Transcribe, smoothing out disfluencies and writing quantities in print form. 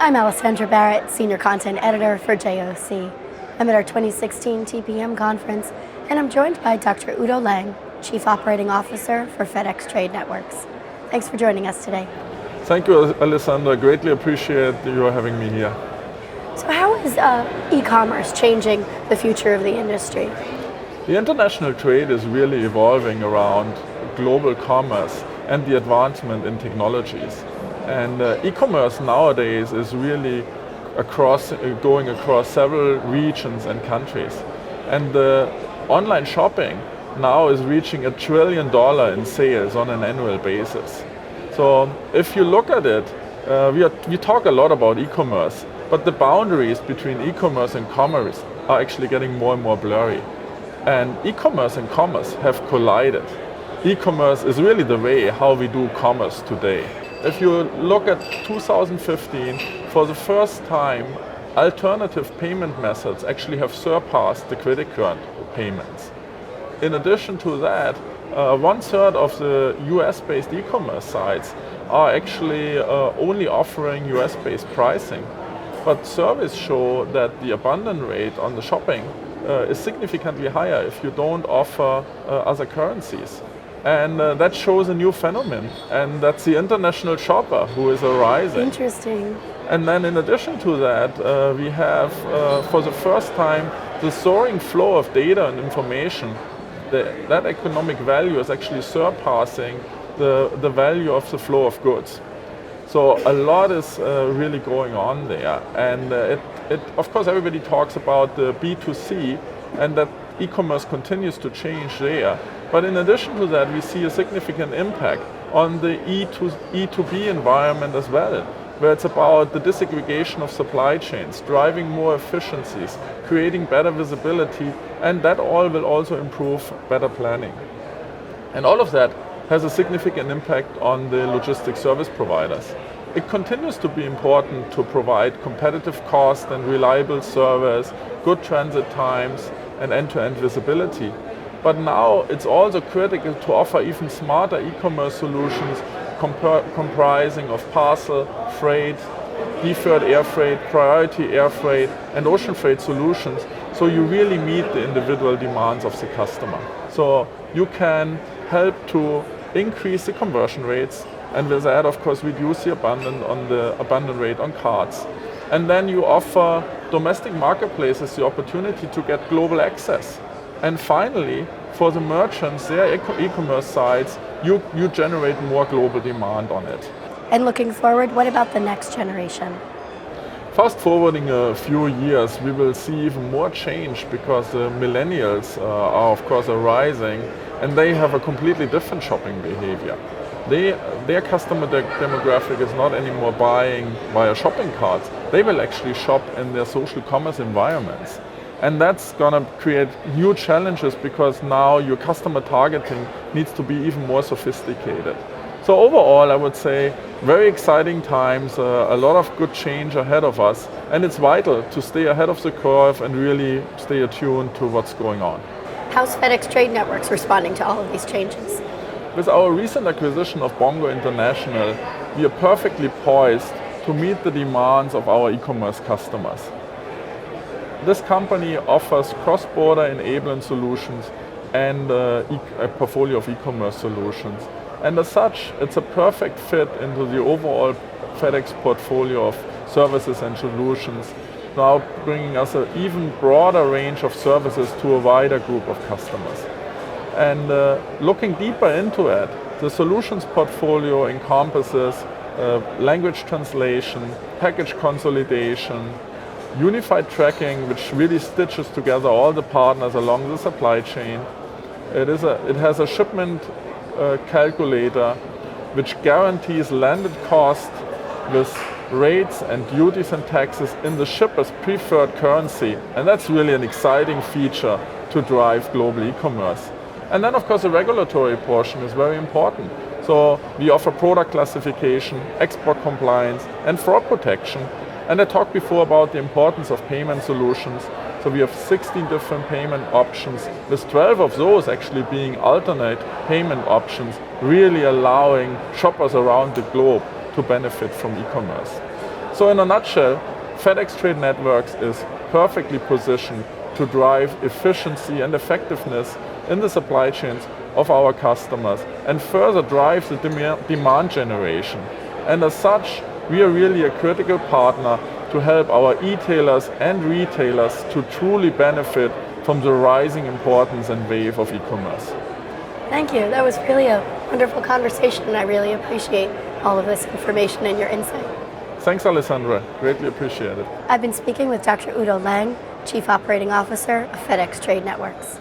I'm Alessandra Barrett, Senior Content Editor for JOC. I'm at our 2016 TPM conference, and I'm joined by Dr. Udo Lange, Chief Operating Officer for FedEx Trade Networks. Thanks for joining us today. Thank you, Alessandra. Greatly appreciate you having me here. So how is e-commerce changing the future of the industry? The international trade is really evolving around global commerce and the advancement in technologies. And e-commerce nowadays is really going across several regions and countries. And online shopping now is reaching $1 trillion in sales on an annual basis. So if you look at it, we talk a lot about e-commerce, but the boundaries between e-commerce and commerce are actually getting more and more blurry. And e-commerce and commerce have collided. E-commerce is really the way how we do commerce today. If you look at 2015, for the first time, alternative payment methods actually have surpassed the credit card payments. In addition to that, 1/3 of the US-based e-commerce sites are actually only offering US-based pricing. But surveys show that the abandon rate on the shopping is significantly higher if you don't offer other currencies. And that shows a new phenomenon, and that's the international shopper who is arising. Interesting. And then in addition to that, we have, for the first time, the soaring flow of data and information. That economic value is actually surpassing the value of the flow of goods. So a lot is really going on there. And of course, everybody talks about the B2C, and that e-commerce continues to change there. But in addition to that, we see a significant impact on the E2B environment as well, where it's about the disaggregation of supply chains, driving more efficiencies, creating better visibility, and that all will also improve better planning. And all of that has a significant impact on the logistics service providers. It continues to be important to provide competitive cost and reliable service, good transit times, and end-to-end visibility. But now it's also critical to offer even smarter e-commerce solutions comprising of parcel, freight, deferred air freight, priority air freight, and ocean freight solutions, so you really meet the individual demands of the customer. So you can help to increase the conversion rates, and with that, of course, reduce the abandon rate on cards. And then you offer domestic marketplaces the opportunity to get global access. And finally, for the merchants, their e-commerce sites, you generate more global demand on it. And looking forward, what about the next generation? Fast forwarding a few years, we will see even more change because the millennials are of course arising, and they have a completely different shopping behavior. Their customer demographic is not anymore buying via shopping carts. They will actually shop in their social commerce environments. And that's going to create new challenges because now your customer targeting needs to be even more sophisticated. So overall, I would say very exciting times, a lot of good change ahead of us, and it's vital to stay ahead of the curve and really stay attuned to what's going on. How's FedEx Trade Networks responding to all of these changes? With our recent acquisition of Bongo International, we are perfectly poised to meet the demands of our e-commerce customers. This company offers cross-border enabling solutions and a portfolio of e-commerce solutions. And as such, it's a perfect fit into the overall FedEx portfolio of services and solutions, now bringing us an even broader range of services to a wider group of customers. And looking deeper into it, the solutions portfolio encompasses language translation, package consolidation, unified tracking, which really stitches together all the partners along the supply chain. It has a shipment calculator, which guarantees landed cost with rates and duties and taxes in the shipper's preferred currency. And that's really an exciting feature to drive global e-commerce. And then, of course, the regulatory portion is very important. So we offer product classification, export compliance, and fraud protection. And I talked before about the importance of payment solutions. So we have 16 different payment options, with 12 of those actually being alternate payment options, really allowing shoppers around the globe to benefit from e-commerce. So in a nutshell, FedEx Trade Networks is perfectly positioned to drive efficiency and effectiveness in the supply chains of our customers and further drive the demand generation. And as such, we are really a critical partner to help our e-tailers and retailers to truly benefit from the rising importance and wave of e-commerce. Thank you. That was really a wonderful conversation, and I really appreciate all of this information and your insight. Thanks, Alessandra. Greatly appreciate it. I've been speaking with Dr. Udo Lange, Chief Operating Officer of FedEx Trade Networks.